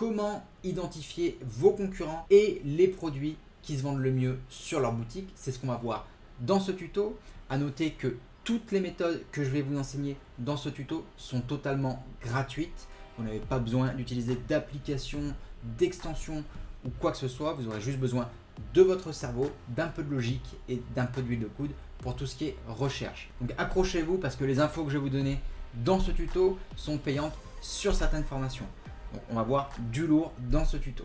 comment identifier vos concurrents et les produits qui se vendent le mieux sur leur boutique. C'est ce qu'on va voir dans ce tuto. À noter que toutes les méthodes que je vais vous enseigner dans ce tuto sont totalement gratuites. Vous n'avez pas besoin d'utiliser d'applications, d'extensions ou quoi que ce soit. Vous aurez juste besoin de votre cerveau, d'un peu de logique et d'un peu d'huile de coude pour tout ce qui est recherche. Donc accrochez-vous parce que les infos que je vais vous donner dans ce tuto sont payantes sur certaines formations. Donc on va voir du lourd dans ce tuto.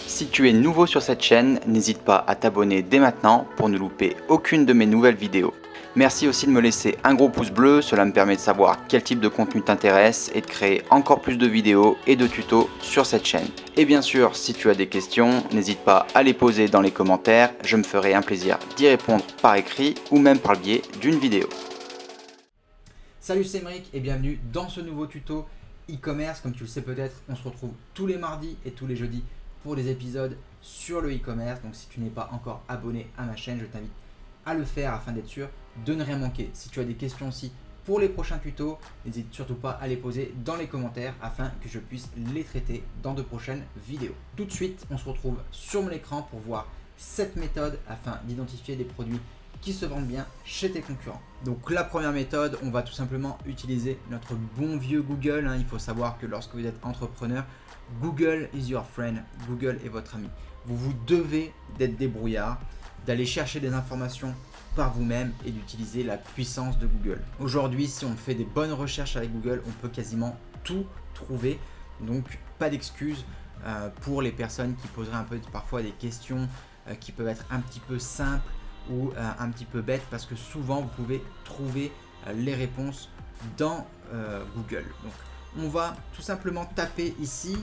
Si tu es nouveau sur cette chaîne, n'hésite pas à t'abonner dès maintenant pour ne louper aucune de mes nouvelles vidéos. Merci aussi de me laisser un gros pouce bleu, cela me permet de savoir quel type de contenu t'intéresse et de créer encore plus de vidéos et de tutos sur cette chaîne. Et bien sûr, si tu as des questions, n'hésite pas à les poser dans les commentaires, je me ferai un plaisir d'y répondre par écrit ou même par le biais d'une vidéo. Salut, c'est Émeric et bienvenue dans ce nouveau tuto e-commerce. Comme tu le sais peut-être, on se retrouve tous les mardis et tous les jeudis pour des épisodes sur le e-commerce. Donc si tu n'es pas encore abonné à ma chaîne, je t'invite à le faire afin d'être sûr de ne rien manquer. Si tu as des questions aussi pour les prochains tutos, n'hésite surtout pas à les poser dans les commentaires afin que je puisse les traiter dans de prochaines vidéos. Tout de suite, on se retrouve sur mon écran pour voir cette méthode afin d'identifier des produits qui se vendent bien chez tes concurrents. Donc la première méthode, on va tout simplement utiliser notre bon vieux Google. Il faut savoir que lorsque vous êtes entrepreneur, Google is your friend, Google est votre ami. Vous devez d'être débrouillard, d'aller chercher des informations par vous-même et d'utiliser la puissance de Google. Aujourd'hui, si on fait des bonnes recherches avec Google, on peut quasiment tout trouver. Donc pas d'excuses pour les personnes qui poseraient un peu parfois des questions qui peuvent être un petit peu simples ou un petit peu bêtes, parce que souvent vous pouvez trouver les réponses dans Google. Donc on va tout simplement taper ici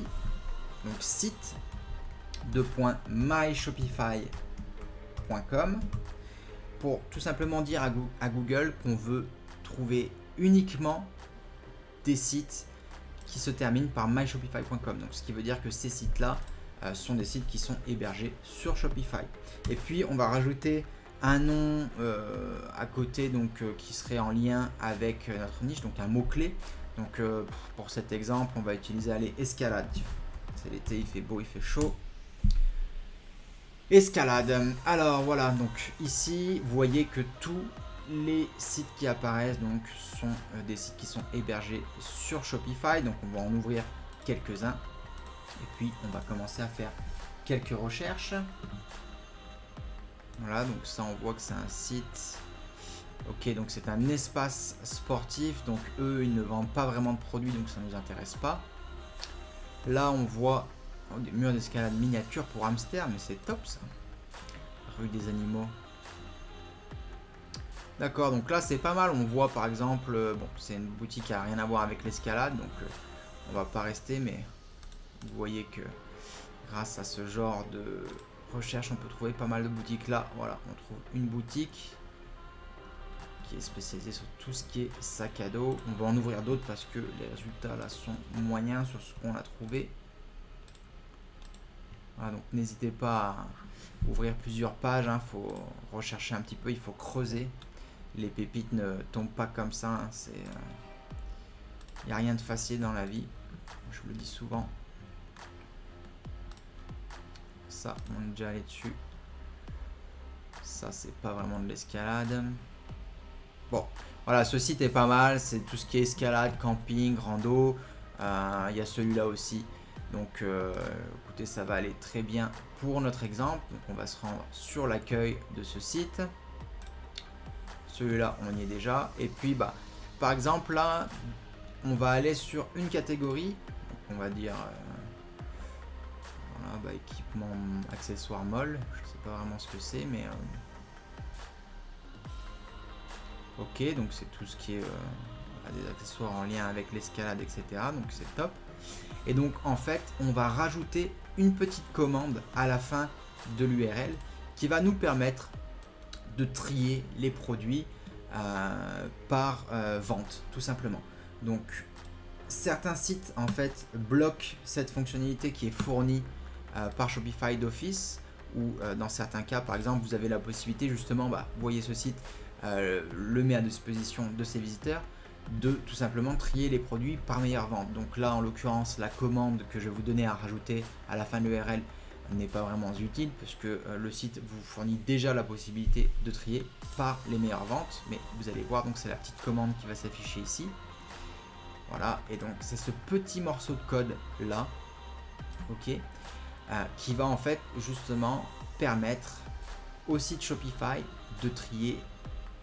donc site de .myshopify.com pour tout simplement dire à Google qu'on veut trouver uniquement des sites qui se terminent par myshopify.com. Donc ce qui veut dire que ces sites là sont des sites qui sont hébergés sur Shopify. Et puis on va rajouter un nom à côté, donc qui serait en lien avec notre niche, donc un mot-clé. Donc pour cet exemple, on va utiliser escalade. C'est l'été, il fait beau, il fait chaud. Escalade. Alors voilà, donc ici, vous voyez que tous les sites qui apparaissent donc sont des sites qui sont hébergés sur Shopify. Donc on va en ouvrir quelques-uns. Et puis on va commencer à faire quelques recherches. Voilà, donc ça on voit que c'est un site. Ok, donc c'est un espace sportif, donc eux ils ne vendent pas vraiment de produits, donc ça ne nous intéresse pas. Là on voit des murs d'escalade miniatures pour hamster, mais c'est top ça. Rue des animaux. D'accord, donc là c'est pas mal. On voit par exemple, bon c'est une boutique qui a rien à voir avec l'escalade, donc on va pas rester, mais vous voyez que grâce à ce genre de recherche on peut trouver pas mal de boutiques. Là voilà, on trouve une boutique qui est spécialisée sur tout ce qui est sac à dos. On va en ouvrir d'autres parce que les résultats là sont moyens sur ce qu'on a trouvé. Voilà, donc n'hésitez pas à ouvrir plusieurs pages, faut rechercher un petit peu, il faut creuser. Les pépites ne tombent pas comme ça, il n'y a rien de facile dans la vie, je vous le dis souvent. Ça, on est déjà allé dessus. Ça, c'est pas vraiment de l'escalade. Bon, voilà, ce site est pas mal. C'est tout ce qui est escalade, camping, rando. Il y a celui-là aussi. Donc, écoutez, ça va aller très bien pour notre exemple. Donc, on va se rendre sur l'accueil de ce site. Celui-là, on y est déjà. Et puis, par exemple, là, on va aller sur une catégorie. Donc, on va dire... voilà, équipement, accessoires molle. Je sais pas vraiment ce que c'est, mais... ok, donc c'est tout ce qui est des accessoires en lien avec l'escalade, etc. Donc c'est top. Et donc en fait, on va rajouter une petite commande à la fin de l'URL qui va nous permettre de trier les produits par vente, tout simplement. Donc certains sites en fait bloquent cette fonctionnalité qui est fournie par Shopify d'office, ou dans certains cas, par exemple, vous avez la possibilité justement, vous voyez ce site le met à disposition de ses visiteurs, de tout simplement trier les produits par meilleure vente. Donc là, en l'occurrence, la commande que je vais vous donner à rajouter à la fin de l'URL n'est pas vraiment utile, puisque le site vous fournit déjà la possibilité de trier par les meilleures ventes. Mais vous allez voir, donc c'est la petite commande qui va s'afficher ici. Voilà, et donc c'est ce petit morceau de code là, ok, qui va en fait justement permettre au site Shopify de trier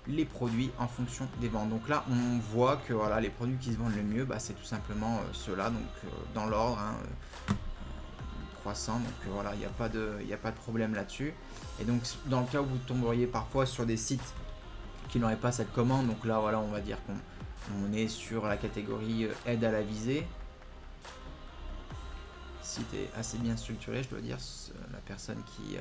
les produits en fonction des ventes. Donc là on voit que voilà, les produits qui se vendent le mieux, c'est tout simplement ceux-là, donc dans l'ordre, croissant, donc voilà, il n'y a pas de problème là-dessus. Et donc dans le cas où vous tomberiez parfois sur des sites qui n'auraient pas cette commande, donc là voilà, on va dire qu'on est sur la catégorie aide à la visée. Le site est assez bien structuré, je dois dire. La personne qui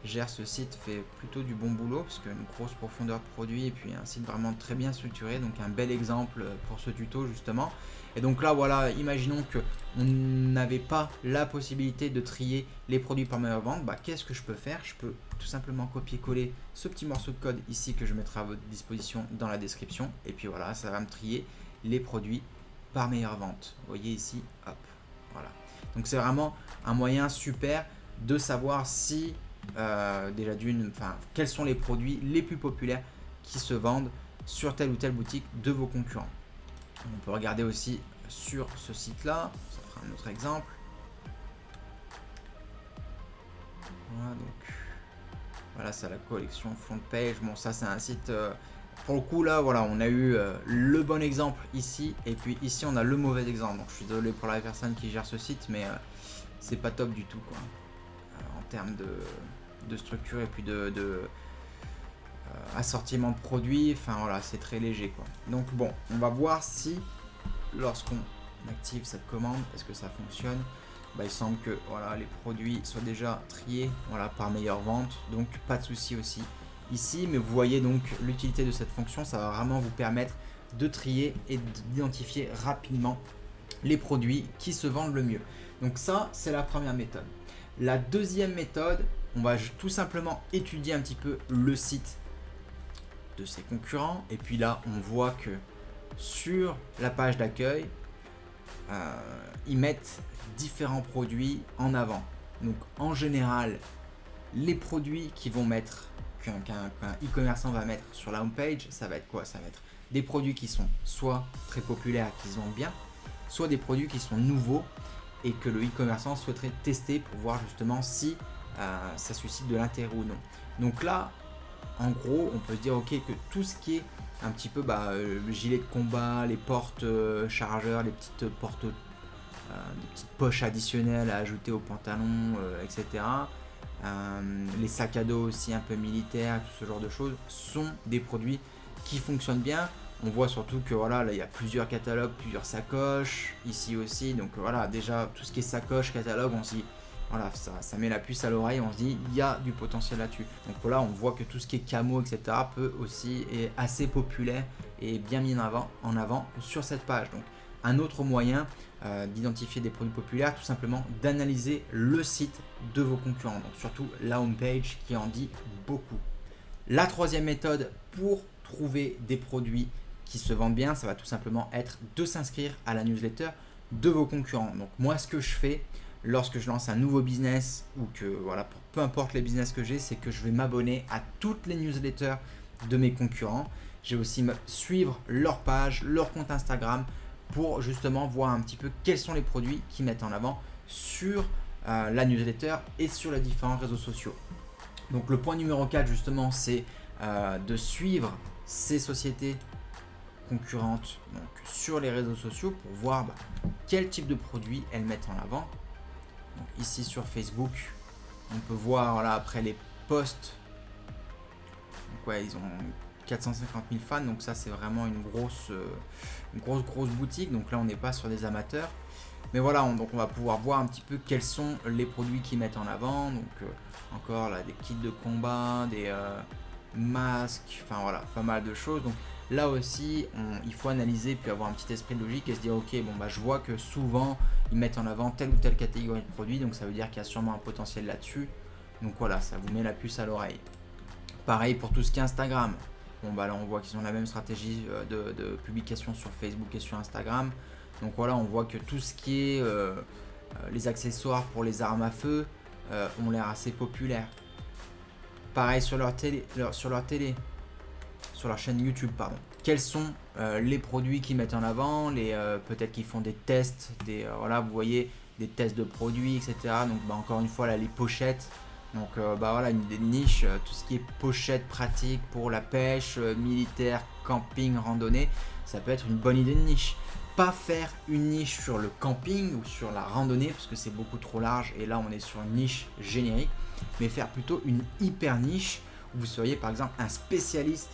gère ce site fait plutôt du bon boulot, parce qu'il y a une grosse profondeur de produit et puis un site vraiment très bien structuré, donc un bel exemple pour ce tuto justement. Et donc là voilà, imaginons que on n'avait pas la possibilité de trier les produits par meilleure vente, qu'est-ce que je peux faire? Je peux tout simplement copier-coller ce petit morceau de code ici que je mettrai à votre disposition dans la description, et puis voilà, ça va me trier les produits par meilleure vente. Vous voyez ici, hop, voilà. Donc c'est vraiment un moyen super de savoir si déjà quels sont les produits les plus populaires qui se vendent sur telle ou telle boutique de vos concurrents. On peut regarder aussi sur ce site là, ça fera un autre exemple. Voilà, donc voilà, c'est la collection front page. Bon, ça c'est un site pour le coup là, voilà, on a eu le bon exemple ici, et puis ici on a le mauvais exemple. Donc je suis désolé pour la personne qui gère ce site, mais c'est pas top du tout quoi, en termes de structure et puis de assortiment de produits. Enfin voilà, c'est très léger quoi. Donc bon, on va voir si lorsqu'on active cette commande, est-ce que ça fonctionne. Il semble que voilà, les produits soient déjà triés, voilà, par meilleure vente, donc pas de souci aussi ici. Mais vous voyez donc l'utilité de cette fonction, ça va vraiment vous permettre de trier et d'identifier rapidement les produits qui se vendent le mieux. Donc ça, c'est la première méthode. La deuxième méthode, on va tout simplement étudier un petit peu le site de ses concurrents, et puis là on voit que sur la page d'accueil, ils mettent différents produits en avant. Donc en général, les produits qui vont mettre, qu'un e-commerçant va mettre sur la home page, ça va être quoi? Ça va être des produits qui sont soit très populaires, qui se vendent bien, soit des produits qui sont nouveaux et que le e-commerçant souhaiterait tester pour voir justement si ça suscite de l'intérêt ou non. Donc là, en gros, on peut se dire ok, que tout ce qui est un petit peu le gilet de combat, les portes chargeurs, les petites portes, des petites poches additionnelles à ajouter au pantalon, etc. Les sacs à dos aussi un peu militaires, tout ce genre de choses sont des produits qui fonctionnent bien. On voit surtout que voilà, là il y a plusieurs catalogues, plusieurs sacoches ici aussi. Donc voilà, déjà tout ce qui est sacoche, catalogue, on se dit voilà, ça met la puce à l'oreille, on se dit il y a du potentiel là-dessus. Donc voilà, on voit que tout ce qui est camo, etc. peut aussi est assez populaire et bien mis en avant sur cette page. Donc un autre moyen d'identifier des produits populaires, tout simplement d'analyser le site de vos concurrents. Donc surtout la home page qui en dit beaucoup. La troisième méthode pour trouver des produits qui se vendent bien, ça va tout simplement être de s'inscrire à la newsletter de vos concurrents. Donc moi, ce que je fais lorsque je lance un nouveau business, ou que voilà, peu importe les business que j'ai, c'est que je vais m'abonner à toutes les newsletters de mes concurrents. J'ai aussi suivre leur page, leur compte Instagram, pour justement voir un petit peu quels sont les produits qu'ils mettent en avant sur la newsletter et sur les différents réseaux sociaux. Donc le point numéro 4 justement, c'est de suivre ces sociétés concurrentes donc, sur les réseaux sociaux pour voir quel type de produits elles mettent en avant. Donc, ici sur Facebook, on peut voir voilà, après les posts, donc, ouais, ils ont 450 000 fans, donc ça c'est vraiment une grosse boutique. Donc là on n'est pas sur des amateurs, mais voilà, donc on va pouvoir voir un petit peu quels sont les produits qu'ils mettent en avant. Donc encore là des kits de combat, des masques, enfin voilà, pas mal de choses. Donc là aussi il faut analyser puis avoir un petit esprit de logique et se dire ok, bon bah je vois que souvent ils mettent en avant telle ou telle catégorie de produits, donc ça veut dire qu'il y a sûrement un potentiel là-dessus. Donc voilà, ça vous met la puce à l'oreille. Pareil pour tout ce qui est Instagram. Bon bah là on voit qu'ils ont la même stratégie de publication sur Facebook et sur Instagram. Donc voilà, on voit que tout ce qui est les accessoires pour les armes à feu ont l'air assez populaires. Pareil sur leur chaîne YouTube, pardon. Quels sont les produits qu'ils mettent en avant, peut-être qu'ils font des tests, voilà, vous voyez, des tests de produits, etc. Donc bah, encore une fois là, les pochettes. Donc bah voilà, des niches, tout ce qui est pochette pratique pour la pêche, militaire, camping, randonnée, ça peut être une bonne idée de niche. Pas faire une niche sur le camping ou sur la randonnée parce que c'est beaucoup trop large et là on est sur une niche générique, mais faire plutôt une hyper niche où vous seriez par exemple un spécialiste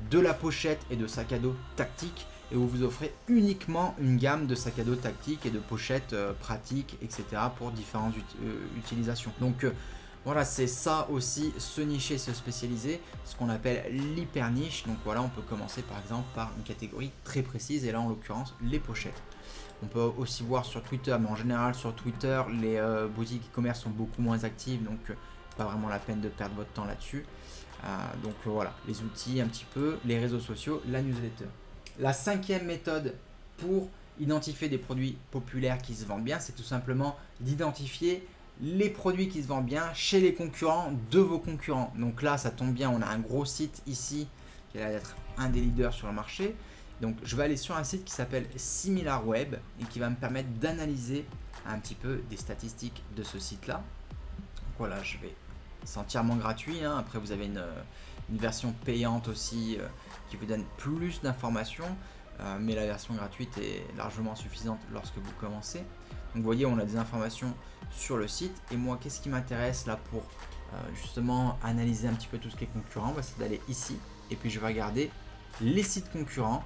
de la pochette et de sac à dos tactique et où vous offrez uniquement une gamme de sac à dos tactique et de pochettes pratiques, etc. pour différentes utilisations. Donc voilà, c'est ça aussi, se nicher, se spécialiser, ce qu'on appelle l'hyper niche. Donc voilà, on peut commencer par exemple par une catégorie très précise et là en l'occurrence les pochettes. On peut aussi voir sur Twitter, mais en général sur Twitter les boutiques e-commerce sont beaucoup moins actives, donc pas vraiment la peine de perdre votre temps là-dessus. Donc voilà, les outils un petit peu, les réseaux sociaux, la newsletter. La 5e méthode pour identifier des produits populaires qui se vendent bien, c'est tout simplement d'identifier les produits qui se vendent bien chez les concurrents de vos concurrents. Donc là, ça tombe bien, on a un gros site ici qui a l'air d'être un des leaders sur le marché. Donc je vais aller sur un site qui s'appelle SimilarWeb et qui va me permettre d'analyser un petit peu des statistiques de ce site-là. Donc voilà, c'est entièrement gratuit, hein. Après vous avez une version payante aussi qui vous donne plus d'informations, mais la version gratuite est largement suffisante lorsque vous commencez. Donc vous voyez, on a des informations sur le site et moi qu'est-ce qui m'intéresse là pour justement analyser un petit peu tout ce qui est concurrent, c'est d'aller ici et puis je vais regarder les sites concurrents.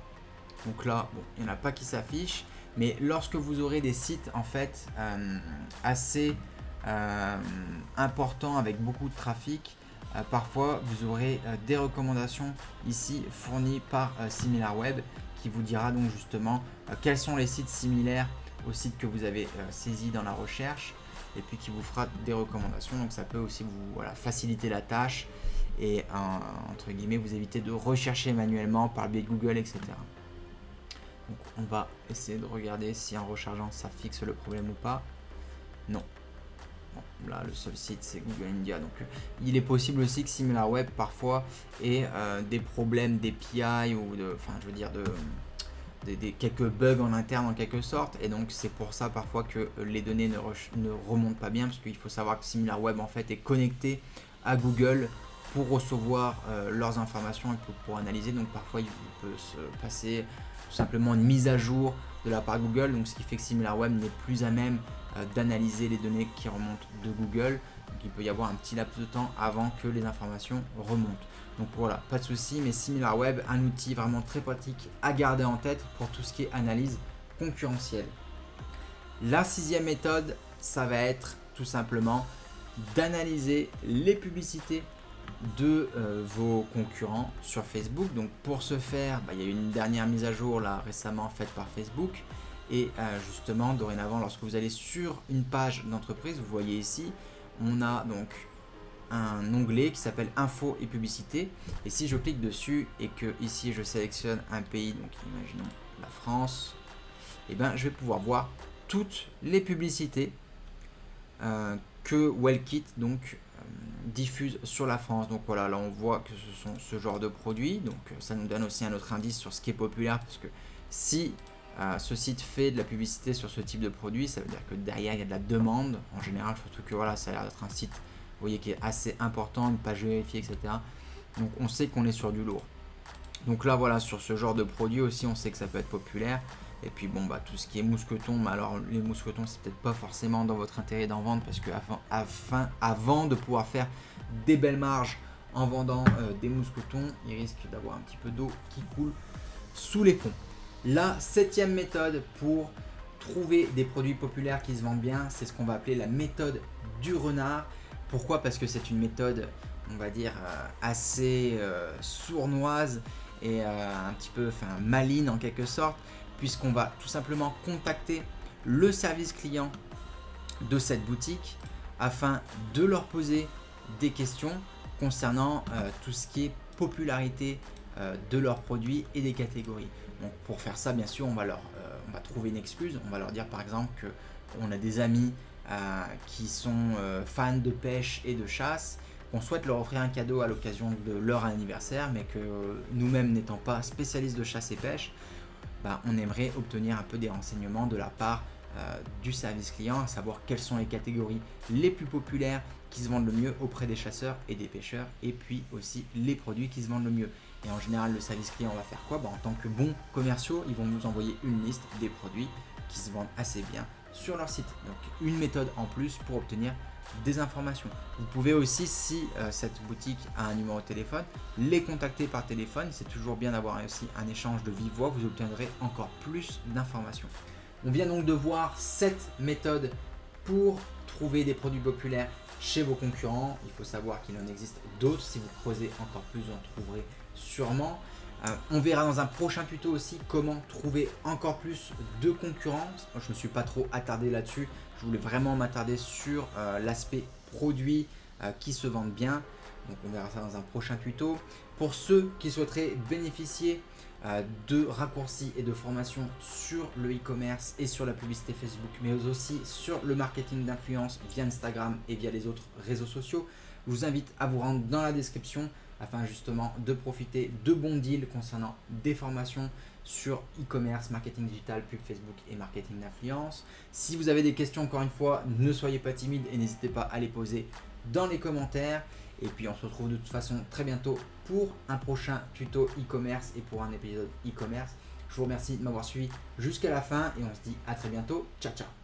Donc là, bon, il n'y en a pas qui s'affichent, mais lorsque vous aurez des sites en fait assez importants avec beaucoup de trafic, parfois vous aurez des recommandations ici fournies par SimilarWeb qui vous dira donc justement quels sont les sites similaires au site que vous avez saisi dans la recherche et puis qui vous fera des recommandations. Donc ça peut aussi vous faciliter la tâche et entre guillemets vous éviter de rechercher manuellement par le biais de Google, etc. Donc on va essayer de regarder si en rechargeant ça fixe le problème ou pas. Non. Bon, là le seul site c'est Google India, donc il est possible aussi que SimilarWeb parfois ait des problèmes d'API ou des quelques bugs en interne en quelque sorte, et donc c'est pour ça parfois que les données ne remontent pas bien, parce qu'il faut savoir que SimilarWeb en fait est connecté à Google pour recevoir leurs informations et pour analyser. Donc parfois il peut se passer tout simplement une mise à jour de la part de Google, donc ce qui fait que SimilarWeb n'est plus à même d'analyser les données qui remontent de Google. Donc il peut y avoir un petit laps de temps avant que les informations remontent. Donc voilà, pas de souci, mais SimilarWeb, un outil vraiment très pratique à garder en tête pour tout ce qui est analyse concurrentielle. La 6e méthode, ça va être tout simplement d'analyser les publicités de vos concurrents sur Facebook. Donc pour ce faire, il y a eu une dernière mise à jour là récemment faite par Facebook, et justement dorénavant lorsque vous allez sur une page d'entreprise, vous voyez ici on a donc un onglet qui s'appelle info et publicité, et si je clique dessus et que ici je sélectionne un pays, donc imaginons la France, et je vais pouvoir voir toutes les publicités que Wellkit donc diffuse sur la France. Donc voilà, là on voit que ce sont ce genre de produits, donc ça nous donne aussi un autre indice sur ce qui est populaire, parce que si ce site fait de la publicité sur ce type de produit, ça veut dire que derrière il y a de la demande en général, surtout que voilà, ça a l'air d'être un site, vous voyez, qui est assez important, une page vérifiée, etc. Donc on sait qu'on est sur du lourd. Donc là voilà, sur ce genre de produit aussi on sait que ça peut être populaire. Et puis bon tout ce qui est mousqueton, mais alors les mousquetons c'est peut-être pas forcément dans votre intérêt d'en vendre, parce que avant de pouvoir faire des belles marges en vendant des mousquetons, il risque d'avoir un petit peu d'eau qui coule sous les ponts. La 7e méthode pour trouver des produits populaires qui se vendent bien, c'est ce qu'on va appeler la méthode du renard. Pourquoi? Parce que c'est une méthode, on va dire, assez sournoise et un petit peu maligne en quelque sorte, puisqu'on va tout simplement contacter le service client de cette boutique afin de leur poser des questions concernant tout ce qui est popularité de leurs produits et des catégories. Donc pour faire ça, bien sûr, on va trouver une excuse. On va leur dire par exemple qu'on a des amis qui sont fans de pêche et de chasse, qu'on souhaite leur offrir un cadeau à l'occasion de leur anniversaire, mais que nous-mêmes n'étant pas spécialistes de chasse et pêche, on aimerait obtenir un peu des renseignements de la part du service client, à savoir quelles sont les catégories les plus populaires qui se vendent le mieux auprès des chasseurs et des pêcheurs, et puis aussi les produits qui se vendent le mieux. Et en général, le service client va faire quoi? En tant que bons commerciaux, ils vont nous envoyer une liste des produits qui se vendent assez bien sur leur site. Donc une méthode en plus pour obtenir des informations. Vous pouvez aussi, si cette boutique a un numéro de téléphone, les contacter par téléphone. C'est toujours bien d'avoir aussi un échange de vive voix, vous obtiendrez encore plus d'informations. On vient donc de voir 7 méthodes pour trouver des produits populaires chez vos concurrents. Il faut savoir qu'il en existe d'autres. Si vous creusez encore plus, vous en trouverez sûrement. On verra dans un prochain tuto aussi comment trouver encore plus de concurrence. Moi, je ne me suis pas trop attardé là-dessus. Je voulais vraiment m'attarder sur l'aspect produits qui se vendent bien. Donc on verra ça dans un prochain tuto. Pour ceux qui souhaiteraient bénéficier de raccourcis et de formations sur le e-commerce et sur la publicité Facebook, mais aussi sur le marketing d'influence via Instagram et via les autres réseaux sociaux, je vous invite à vous rendre dans la description afin justement de profiter de bons deals concernant des formations sur e-commerce, marketing digital, pub Facebook et marketing d'influence. Si vous avez des questions, encore une fois, ne soyez pas timide et n'hésitez pas à les poser dans les commentaires. Et puis on se retrouve de toute façon très bientôt pour un prochain tuto e-commerce et pour un épisode e-commerce. Je vous remercie de m'avoir suivi jusqu'à la fin et on se dit à très bientôt. Ciao ciao.